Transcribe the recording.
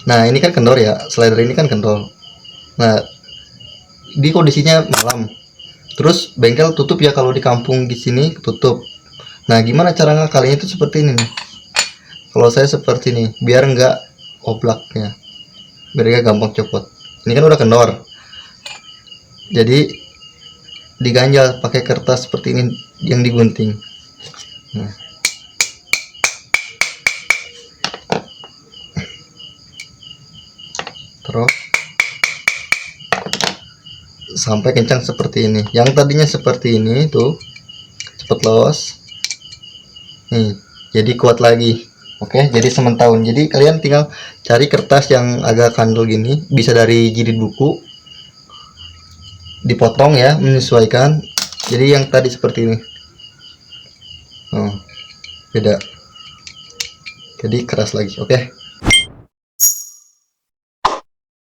Nah ini kan kendor ya, slider ini kan kendor. Nah di kondisinya malam, terus bengkel tutup ya, kalau di kampung di sini tutup. Nah gimana cara ngakalinya itu seperti ini nih. Kalau saya seperti ini biar nggak oblaknya, biar nggak gampang copot. Ini kan udah kendor, jadi diganjal pakai kertas seperti ini yang digunting. Nah, terus sampai kencang seperti ini. Yang tadinya seperti ini tuh cepet los nih, jadi kuat lagi. Oke, jadi sementahun. Jadi kalian tinggal cari kertas yang agak kandel gini, bisa dari jilid buku, dipotong ya menyesuaikan. Jadi yang tadi seperti ini, oh, beda, jadi keras lagi. Oke.